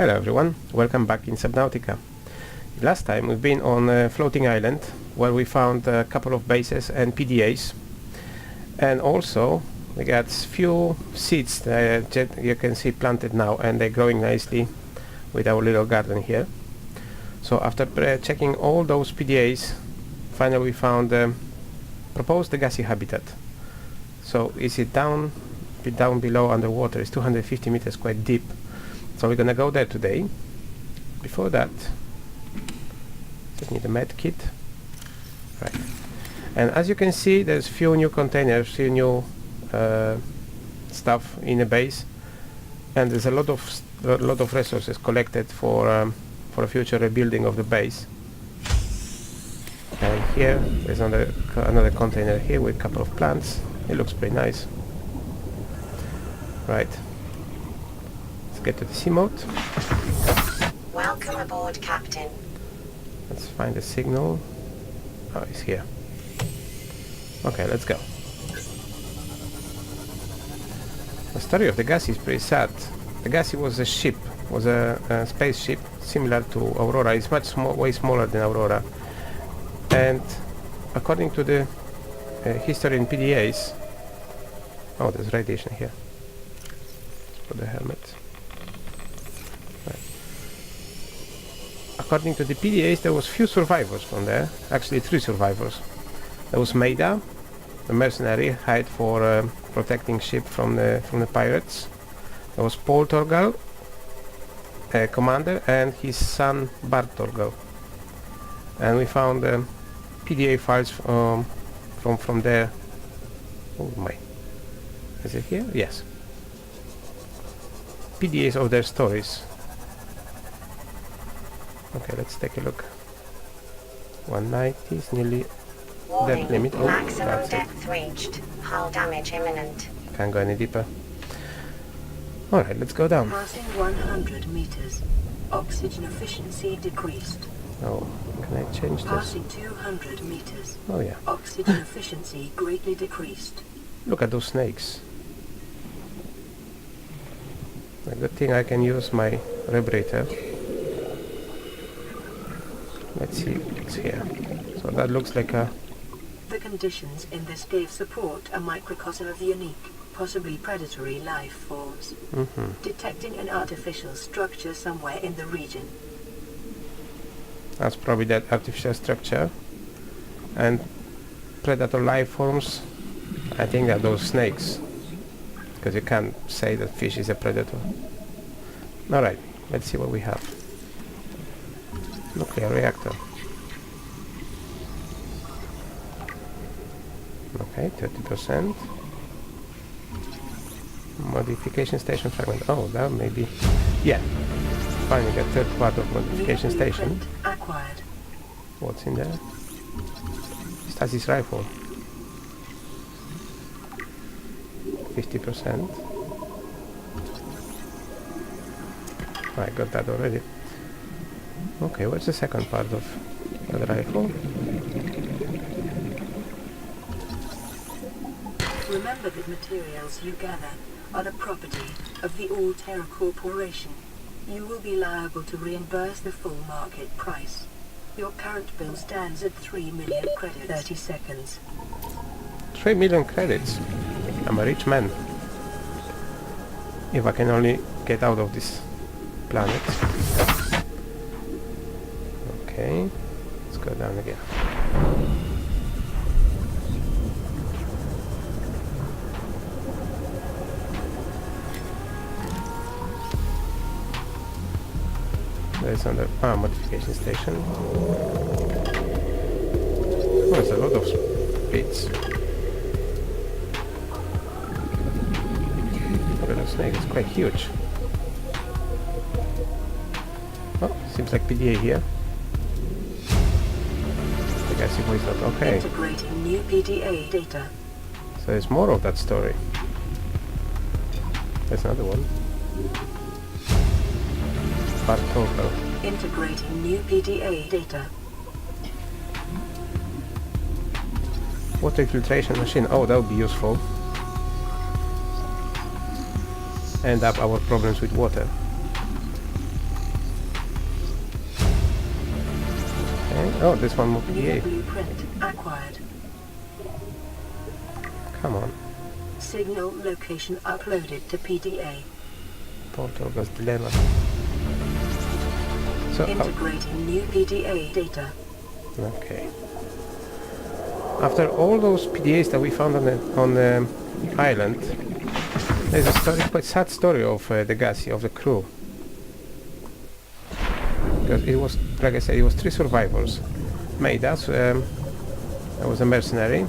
Hello everyone, welcome back in Subnautica. Last time we've been on a floating island where we found a couple of bases and PDAs, and also we got few seeds that you can see planted now, and they're growing nicely with our little garden here. So after checking all those PDAs, finally we found proposed Degasi habitat. So is it down below underwater? It's 250 meters, quite deep. So we're gonna go there today. Before that, just need a med kit. Right. And as you can see, there's few new containers, few new stuff in the base, and there's a lot of resources collected for a future rebuilding of the base. And here there's another container here with a couple of plants. It looks pretty nice. Right. Get to the sea mode. Welcome aboard, Captain. Let's find the signal. Oh, it's here. Okay, let's go. The story of Degasi is pretty sad. Degasi was a ship, was a spaceship similar to Aurora. It's much way smaller than Aurora. And according to the history in PDAs, oh, there's radiation here. Let's put the helmet. According to the PDAs, there was few survivors from there. Actually, 3 survivors. There was Maida, a mercenary hired for protecting ship from the pirates. There was Paul Torgal, a commander, and his son Bart Torgal. And we found PDA files from there. Oh my! Is it here? Yes. PDAs of their stories. Okay, let's take a look. 190 is nearly depth limit. Oh, maximum depth reached. Hull damage imminent. Can't go any deeper. Alright, let's go down. Passing 100 meters. Oxygen efficiency decreased. Oh, can I change this? Passing 200 meters. Oh yeah. Oxygen efficiency greatly decreased. Look at those snakes. A good thing I can use my rebrator. Let's see what's here. So that looks like a... The conditions in this cave support a microcosm of unique, possibly predatory life forms. Detecting an artificial structure somewhere in the region. That's probably that artificial structure. And predator life forms, I think that those snakes. Because you can't say that fish is a predator. Alright, let's see what we have. Nuclear reactor. Okay, 30%. Modification station fragment. Oh, that may be... Yeah. Finding a third part of modification station. Acquired. What's in there? Stasis rifle. 50%. I got that already. Okay, what's the second part of the rifle? Remember that materials you gather are the property of the All-Terra Corporation. You will be liable to reimburse the full market price. Your current bill stands at 3 million credits. 30 seconds. 3 million credits. I'm a rich man. If I can only get out of this planet. Okay, let's go down again. There's another modification station. Oh, there's a lot of bits. Look at the snake, it's quite huge. Oh, seems like PDA here. I guess it was not okay. Integrating new PDA data. So there's more of that story. There's another one. Bartoko. Integrating new PDA data. Water filtration machine. Oh, that would be useful. End up our problems with water. Oh, this one more New PDA. blueprint acquired. Come on. Signal location uploaded to PDA. Poltergeist dilemma. So, Integrating new PDA data. okay. After all those PDAs that we found on the island, there's a story, quite sad story of Degasi, of the crew. Because it was, like I said, it was 3 survivors. Maidas, there was a mercenary,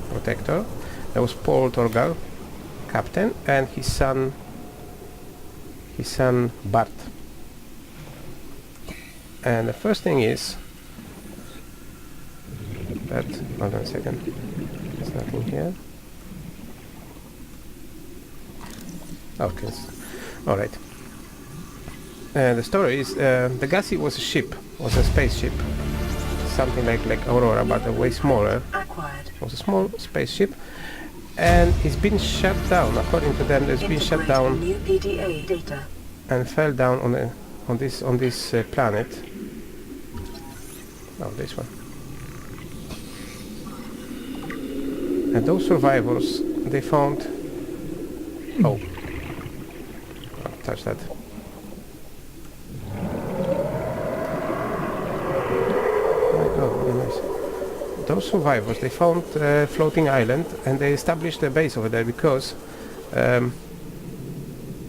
protector. There was Paul Torgal, captain, and his son Bart. And the first thing is that, hold on a second, there's nothing here. Okay, alright. The story is, Degasi was a ship, was a spaceship, something like Aurora, but way smaller. Acquired. It was a small spaceship, and it's been shut down. According to them, it's been shut down New PDA data. and fell down on this planet. Oh, this one. And those survivors, they found. Oh, I'll touch that. Oh, nice. Those survivors, they found a floating island, and they established a base over there because that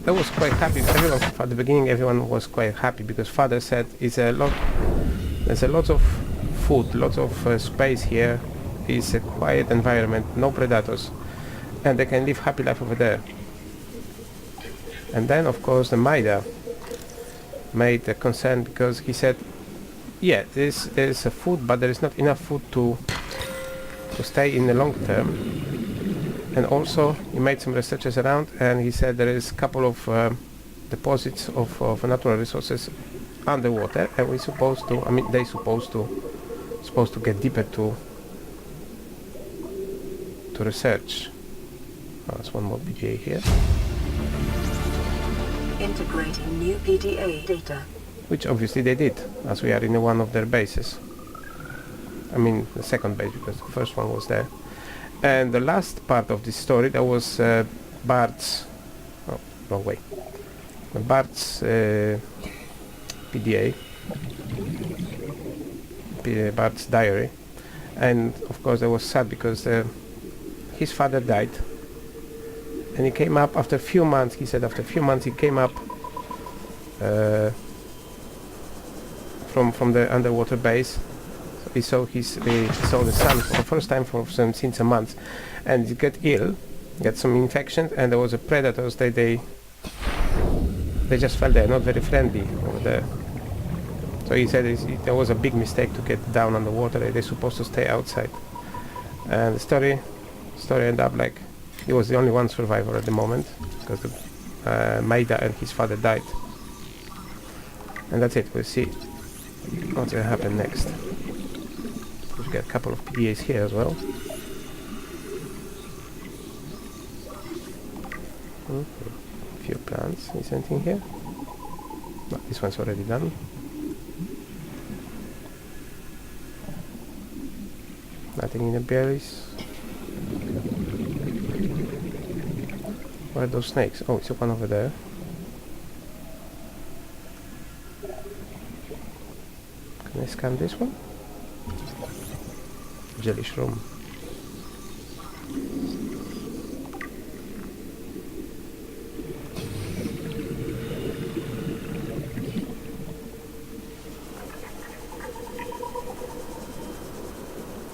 was quite happy. Everyone at the beginning, everyone was quite happy because father said there's a lot of food, lots of space here. It's a quiet environment, no predators, and they can live happy life over there. And then, of course, the Maida made a concern because he said, yeah, there's a food, but there is not enough food to stay in the long term. And also, he made some researches around, and he said there is a couple of deposits of natural resources underwater, and we're supposed to, I mean, they're supposed to get deeper to research. Oh, there's one more PDA here. Integrating new PDA data. Which obviously they did, as we are in one of their bases. I mean, the second base, because the first one was there. And the last part of this story, that was Bart's... Oh, wrong way. Bart's PDA. Bart's diary. And, of course, that was sad because his father died. And he came up after a few months, he said after a few months he came up from the underwater base. So he saw the sun for the first time since a month, and he got ill, got some infection, and there was a predators. They just fell there, not very friendly over there. So he said there was a big mistake to get down underwater. They're supposed to stay outside. And the story ended up like he was the only one survivor at the moment because Maida and his father died. And that's it. We'll see what's going to happen next. We've got a couple of PDAs here as well. A few plants. Is anything here? No, this one's already done. Nothing in the berries. Where are those snakes? Oh, it's one over there. Can I scan this one? Jelly shroom.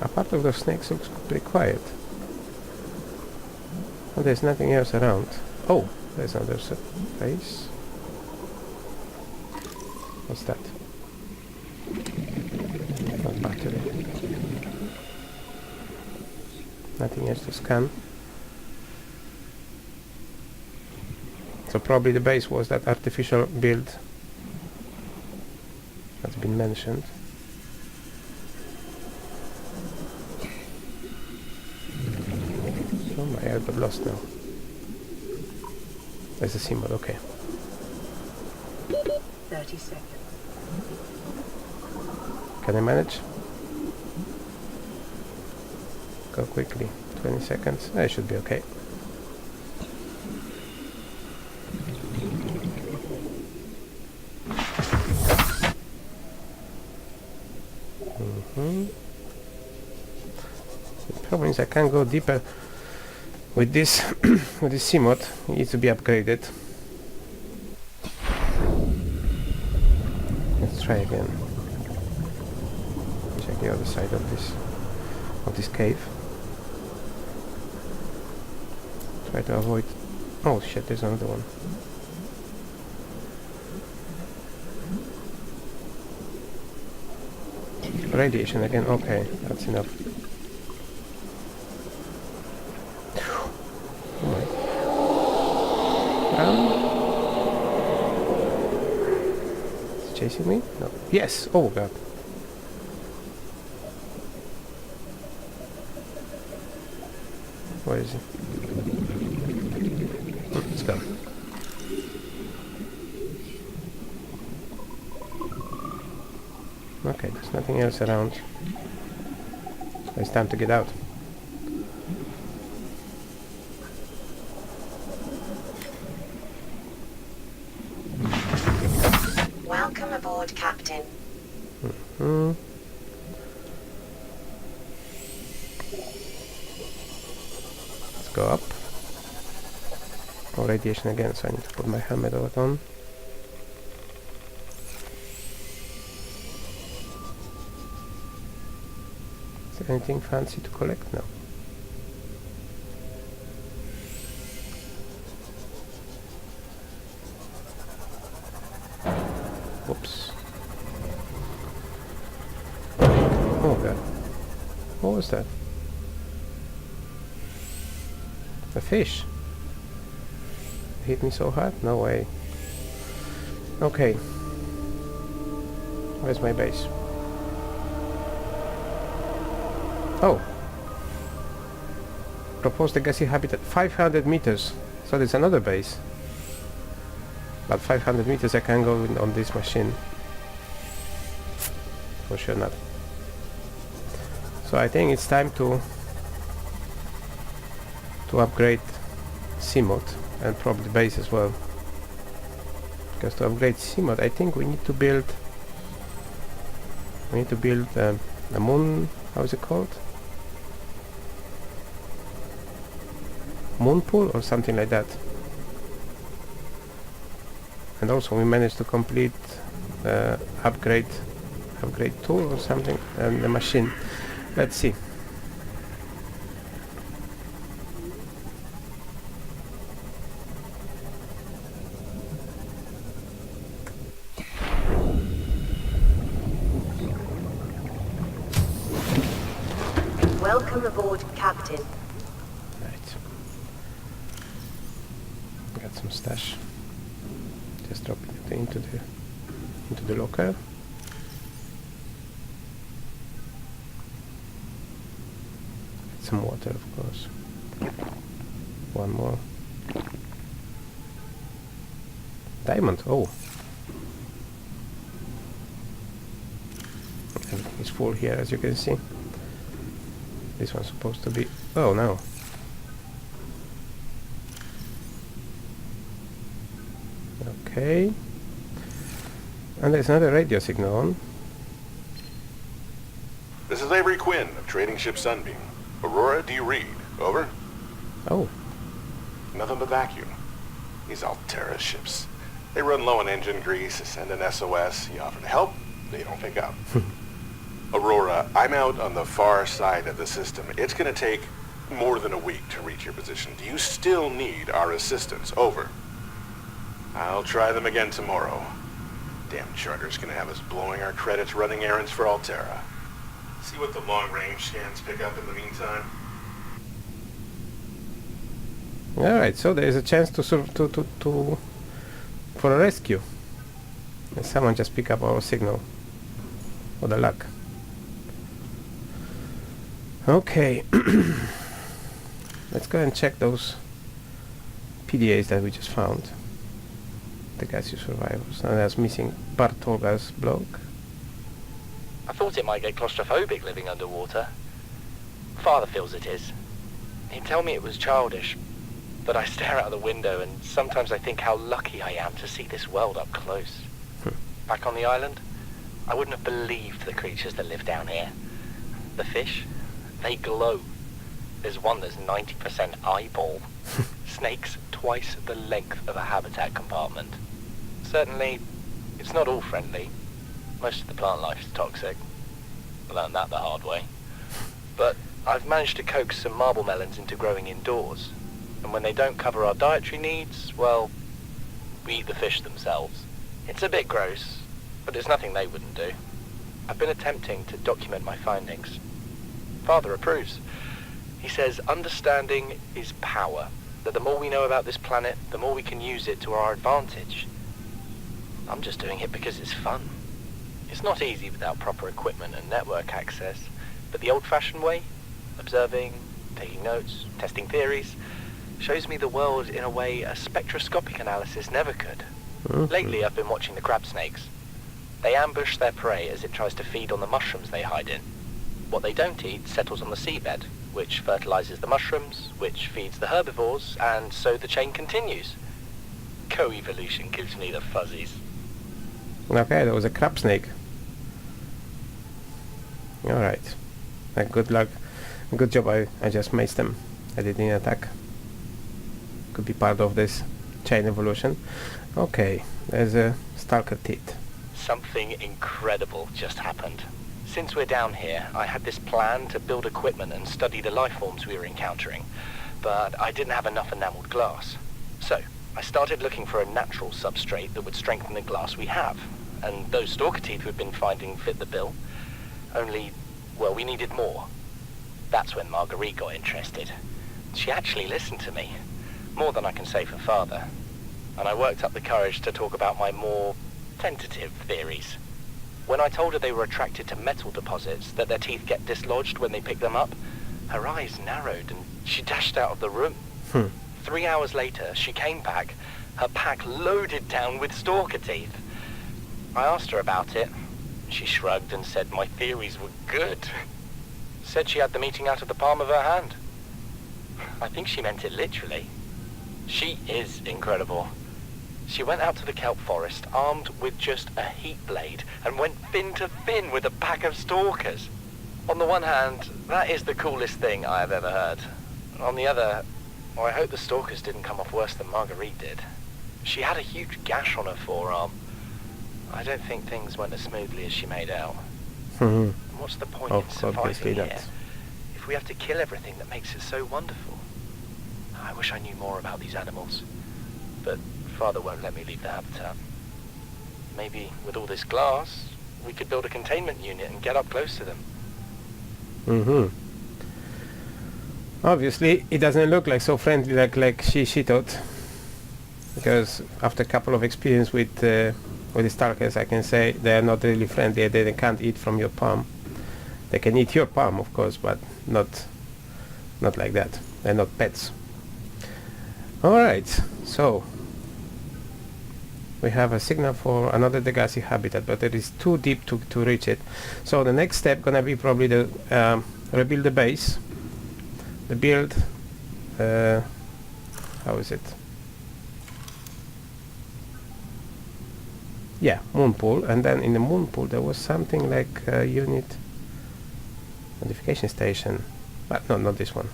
A part of those snakes looks pretty quiet. Oh, there's nothing else around. Oh, there's another place. What's that? Not battery. Nothing else to scan. So probably the base was that artificial build that's been mentioned. Oh my, I got lost now. There's a symbol, okay. 30 seconds. Can I manage? Go quickly. 20 seconds. I should be okay. The problem is I can't go deeper with this with this C-mod. It needs to be upgraded. Let's try again. Check the other side of this cave. Try to avoid... Oh shit, there's another one. Radiation again, okay, that's enough. Oh my. It's chasing me? No. Yes! Oh god. Where is he? Let's go. Okay, there's nothing else around. So it's time to get out. Welcome aboard, Captain. Let's go up. Oh, radiation again, so I need to put my helmet on. Is there anything fancy to collect? No. Whoops. Oh god. What was that? A fish. Hit me so hard? No way. Okay. Where's my base? Oh. Proposed Degasi habitat 500 meters. So there's another base. But 500 meters I can go on this machine. For sure not. So I think it's time to upgrade C-mod and probably base as well. Because to upgrade C-mod I think we need to build a moon, how is it called? Moon pool or something like that. And also we managed to complete upgrade tool or something and the machine. Let's see. Welcome aboard, Captain. Right. Got some stash. Just dropping it into the locker. Some water, of course. One more. Diamond, oh. Everything is full here, as you can see. This one's supposed to be... Oh, no. Okay. And there's another radio signal on. This is Avery Quinn of Trading Ship Sunbeam. Aurora, do you read? Over? Oh. Nothing but vacuum. These Altera ships. They run low on engine grease, send an SOS, you offer to help, they don't pick up. Aurora, I'm out on the far side of the system. It's gonna take more than a week to reach your position. Do you still need our assistance? Over. I'll try them again tomorrow. Damn charter's gonna have us blowing our credits running errands for Altera. See what the long-range scans pick up in the meantime. Alright, so there is a chance for a rescue. And someone just pick up our signal. For the luck. Okay. Let's go and check those PDAs that we just found. Degasi survivors. And that's missing Bartolga's bloke. I thought it might get claustrophobic living underwater. Father feels it is. He'd tell me it was childish, but I stare out of the window and sometimes I think how lucky I am to see this world up close. Back on the island, I wouldn't have believed the creatures that live down here. The fish, they glow. There's one that's 90% eyeball. Snakes twice the length of a habitat compartment. Certainly, it's not all friendly. Most of the plant life is toxic. I learned that the hard way. But I've managed to coax some marble melons into growing indoors. And when they don't cover our dietary needs, well, we eat the fish themselves. It's a bit gross, but it's nothing they wouldn't do. I've been attempting to document my findings. Father approves. He says understanding is power, that the more we know about this planet, the more we can use it to our advantage. I'm just doing it because it's fun. It's not easy without proper equipment and network access, but the old-fashioned way, observing, taking notes, testing theories, shows me the world in a way a spectroscopic analysis never could. Lately I've been watching the crab snakes. They ambush their prey as it tries to feed on the mushrooms they hide in. What they don't eat settles on the seabed, which fertilizes the mushrooms, which feeds the herbivores, and so the chain continues. Co-evolution gives me the fuzzies. Okay, that was a crab snake. Alright. Good luck. Good job, I just maced them. I didn't attack. Could be part of this chain evolution. Okay, there's a stalker teeth. Something incredible just happened. Since we're down here, I had this plan to build equipment and study the life forms we were encountering, but I didn't have enough enameled glass. So, I started looking for a natural substrate that would strengthen the glass we have, and those stalker teeth we've been finding fit the bill. Only, well, we needed more. That's when Marguerite got interested. She actually listened to me, more than I can say for Father, and I worked up the courage to talk about my more tentative theories. When I told her they were attracted to metal deposits, that their teeth get dislodged when they pick them up, her eyes narrowed and she dashed out of the room. 3 hours later, she came back, her pack loaded down with stalker teeth. I asked her about it. She shrugged and said my theories were good. Said she had the meeting out of the palm of her hand. I think she meant it literally. She is incredible. She went out to the kelp forest armed with just a heat blade and went fin to fin with a pack of stalkers. On the one hand, that is the coolest thing I have ever heard. On the other, well, I hope the stalkers didn't come off worse than Marguerite did. She had a huge gash on her forearm. I don't think things went as smoothly as she made out. And what's the point in surviving here if we have to kill everything that makes it so wonderful? I wish I knew more about these animals, but Father won't let me leave the habitat. Maybe with all this glass, we could build a containment unit and get up close to them. Obviously, it doesn't look like so friendly like she thought, because after a couple of experience with the stalkers, I can say they are not really friendly. They can't eat from your palm. They can eat your palm, of course, but not like that. They're not pets. Alright, so we have a signal for another Degasi habitat, but it is too deep to reach it. So the next step gonna be probably the rebuild the base, the build, how is it? Yeah, moon pool, and then in the moon pool there was something like a unit modification station, but no, not this one.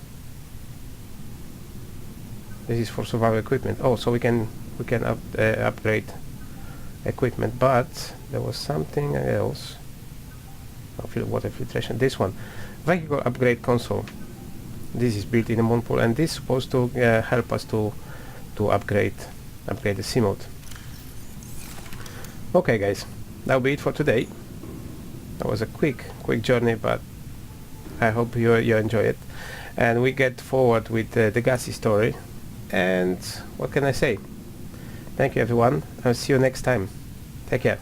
This is for survival equipment. Oh, so we can upgrade equipment, but there was something else. Water filtration. This one, vehicle upgrade console. This is built in the moon pool, and this is supposed to help us to upgrade the C mode. Okay, guys, that'll be it for today. That was a quick journey, but I hope you enjoy it, and we get forward with the Degasi story. And what can I say? Thank you, everyone. I'll see you next time. Take care.